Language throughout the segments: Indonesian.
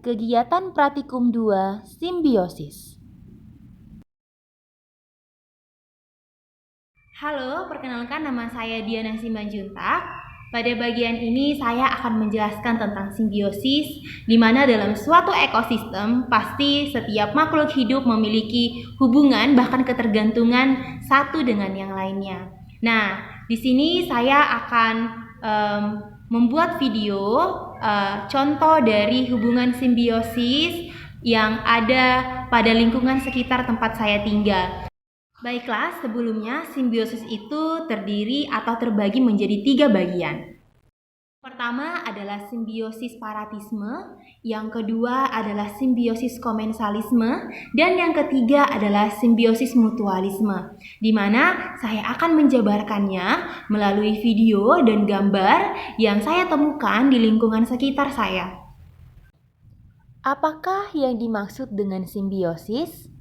Kegiatan Praktikum 2 Simbiosis. Halo, perkenalkan nama saya Diana Simanjuntak. Pada bagian ini saya akan menjelaskan tentang simbiosis, di mana dalam suatu ekosistem pasti setiap makhluk hidup memiliki hubungan bahkan ketergantungan satu dengan yang lainnya. Nah, di sini saya akan membuat video contoh dari hubungan simbiosis yang ada pada lingkungan sekitar tempat saya tinggal. Baiklah, sebelumnya simbiosis itu terdiri atau terbagi menjadi 3 bagian. Pertama adalah simbiosis paratisme, yang kedua adalah simbiosis komensalisme, dan yang ketiga adalah simbiosis mutualisme, di mana saya akan menjabarkannya melalui video dan gambar yang saya temukan di lingkungan sekitar saya. Apakah yang dimaksud dengan simbiosis?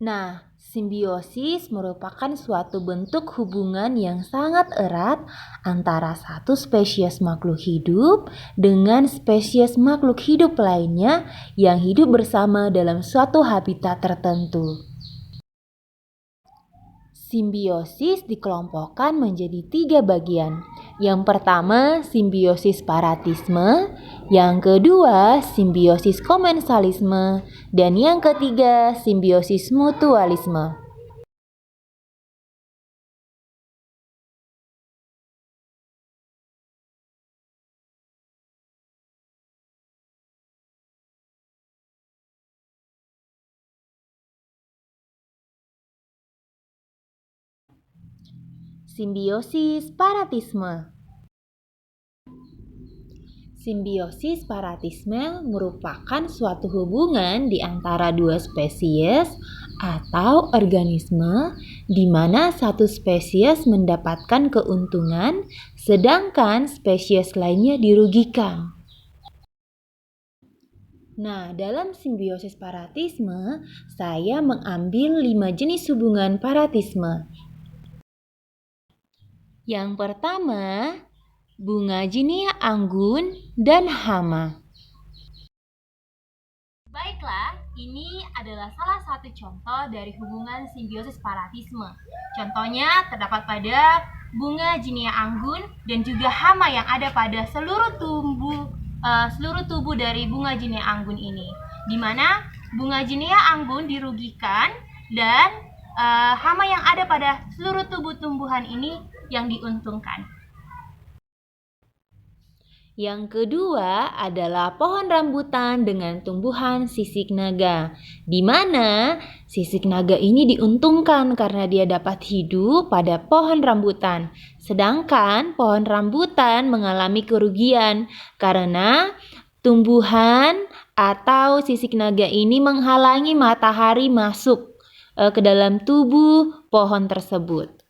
Nah, simbiosis merupakan suatu bentuk hubungan yang sangat erat antara satu spesies makhluk hidup dengan spesies makhluk hidup lainnya yang hidup bersama dalam suatu habitat tertentu. Simbiosis dikelompokkan menjadi 3 bagian. Yang pertama, simbiosis paratisme, yang kedua, simbiosis komensalisme, dan yang ketiga, simbiosis mutualisme. Simbiosis paratisme. Simbiosis paratisme merupakan suatu hubungan di antara 2 spesies atau organisme di mana satu spesies mendapatkan keuntungan sedangkan spesies lainnya dirugikan. Nah, dalam simbiosis paratisme, saya mengambil 5 jenis hubungan paratisme. Yang pertama, bunga jinia anggun dan hama. Baiklah, ini adalah salah satu contoh dari hubungan simbiosis paratisme. Contohnya terdapat pada bunga jinia anggun dan juga hama yang ada pada seluruh tubuh dari bunga jinia anggun ini, di mana bunga jinia anggun dirugikan dan hama yang ada pada seluruh tubuh tumbuhan ini yang diuntungkan. Yang kedua adalah pohon rambutan dengan tumbuhan sisik naga, di mana sisik naga ini diuntungkan karena dia dapat hidup pada pohon rambutan, sedangkan pohon rambutan mengalami kerugian karena tumbuhan atau sisik naga ini menghalangi matahari masuk ke dalam tubuh pohon tersebut.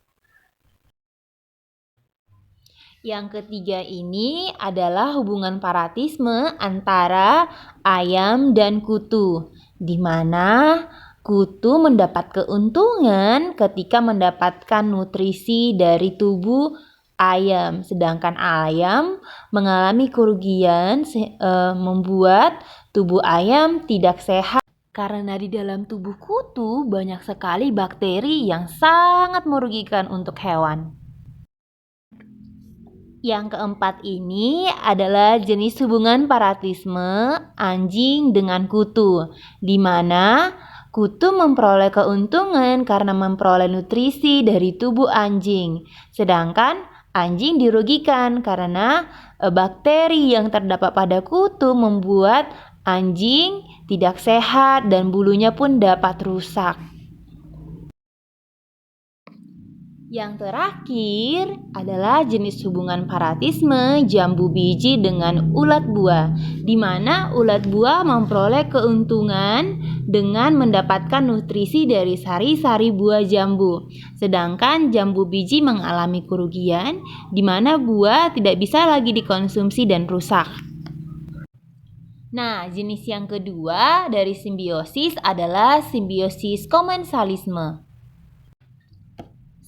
Yang ketiga ini adalah hubungan paratisme antara ayam dan kutu, di mana kutu mendapat keuntungan ketika mendapatkan nutrisi dari tubuh ayam, sedangkan ayam mengalami kerugian membuat tubuh ayam tidak sehat karena di dalam tubuh kutu banyak sekali bakteri yang sangat merugikan untuk hewan. Yang keempat ini adalah jenis hubungan paratisme anjing dengan kutu, di mana kutu memperoleh keuntungan karena memperoleh nutrisi dari tubuh anjing, sedangkan anjing dirugikan karena bakteri yang terdapat pada kutu membuat anjing tidak sehat dan bulunya pun dapat rusak. Yang terakhir adalah jenis hubungan paratisme jambu biji dengan ulat buah, di mana ulat buah memperoleh keuntungan dengan mendapatkan nutrisi dari sari-sari buah jambu, sedangkan jambu biji mengalami kerugian di mana buah tidak bisa lagi dikonsumsi dan rusak. Nah, jenis yang kedua dari simbiosis adalah simbiosis komensalisme.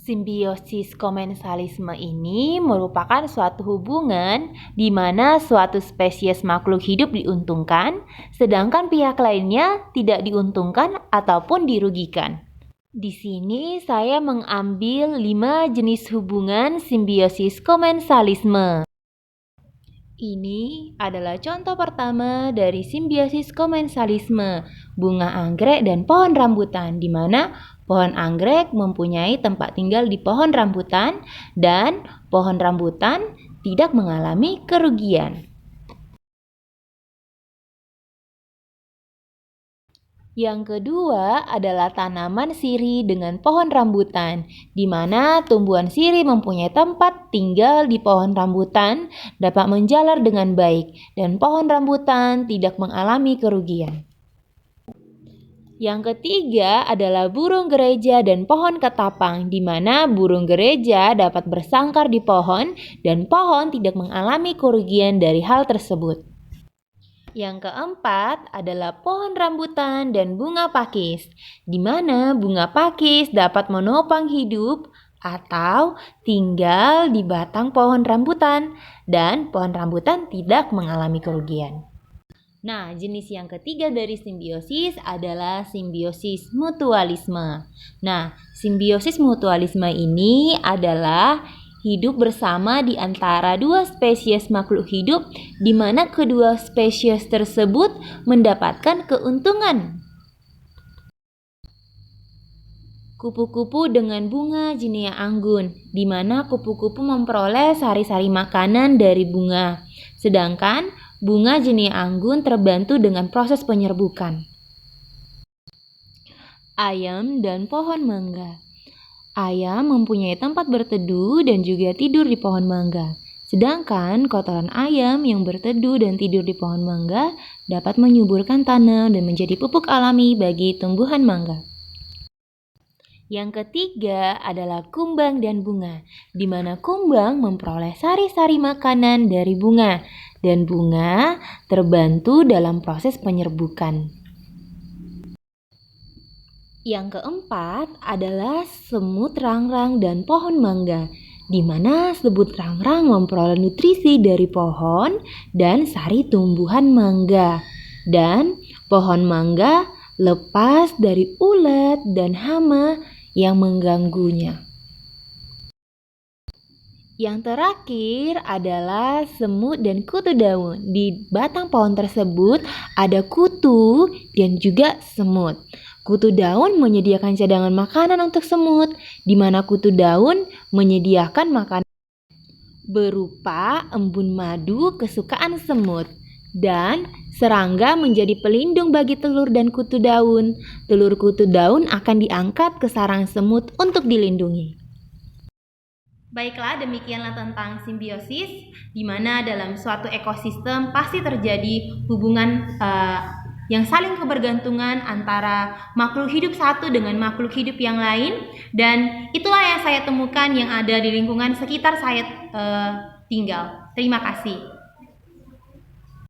Simbiosis komensalisme ini merupakan suatu hubungan di mana suatu spesies makhluk hidup diuntungkan, sedangkan pihak lainnya tidak diuntungkan ataupun dirugikan. Di sini saya mengambil 5 jenis hubungan simbiosis komensalisme. Ini adalah contoh pertama dari simbiosis komensalisme, bunga anggrek dan pohon rambutan, di mana pohon anggrek mempunyai tempat tinggal di pohon rambutan dan pohon rambutan tidak mengalami kerugian. Yang kedua adalah tanaman sirih dengan pohon rambutan, di mana tumbuhan sirih mempunyai tempat tinggal di pohon rambutan, dapat menjalar dengan baik, dan pohon rambutan tidak mengalami kerugian. Yang ketiga adalah burung gereja dan pohon ketapang, di mana burung gereja dapat bersangkar di pohon dan pohon tidak mengalami kerugian dari hal tersebut. Yang keempat adalah pohon rambutan dan bunga pakis, di mana bunga pakis dapat menopang hidup atau tinggal di batang pohon rambutan dan pohon rambutan tidak mengalami kerugian. Nah, jenis yang ketiga dari simbiosis adalah simbiosis mutualisme. Nah, simbiosis mutualisme ini adalah hidup bersama di antara dua spesies makhluk hidup, di mana kedua spesies tersebut mendapatkan keuntungan. Kupu-kupu dengan bunga Jinia anggun, di mana kupu-kupu memperoleh sari-sari makanan dari bunga, sedangkan bunga Jinia anggun terbantu dengan proses penyerbukan. Ayam dan pohon mangga. Ayam mempunyai tempat berteduh dan juga tidur di pohon mangga. Sedangkan kotoran ayam yang berteduh dan tidur di pohon mangga dapat menyuburkan tanah dan menjadi pupuk alami bagi tumbuhan mangga. Yang ketiga adalah kumbang dan bunga, di mana kumbang memperoleh sari-sari makanan dari bunga, dan bunga terbantu dalam proses penyerbukan. Yang keempat adalah semut rangrang dan pohon mangga, di mana semut rangrang memperoleh nutrisi dari pohon dan sari tumbuhan mangga, dan pohon mangga lepas dari ulat dan hama yang mengganggunya. Yang terakhir adalah semut dan kutu daun. Di batang pohon tersebut ada kutu dan juga semut. Kutu daun menyediakan cadangan makanan untuk semut, di mana kutu daun menyediakan makanan berupa embun madu kesukaan semut. Dan serangga menjadi pelindung bagi telur dan kutu daun. Telur kutu daun akan diangkat ke sarang semut untuk dilindungi. Baiklah, demikianlah tentang simbiosis, di mana dalam suatu ekosistem pasti terjadi hubungan yang saling kebergantungan antara makhluk hidup satu dengan makhluk hidup yang lain, dan itulah yang saya temukan yang ada di lingkungan sekitar saya tinggal. Terima kasih.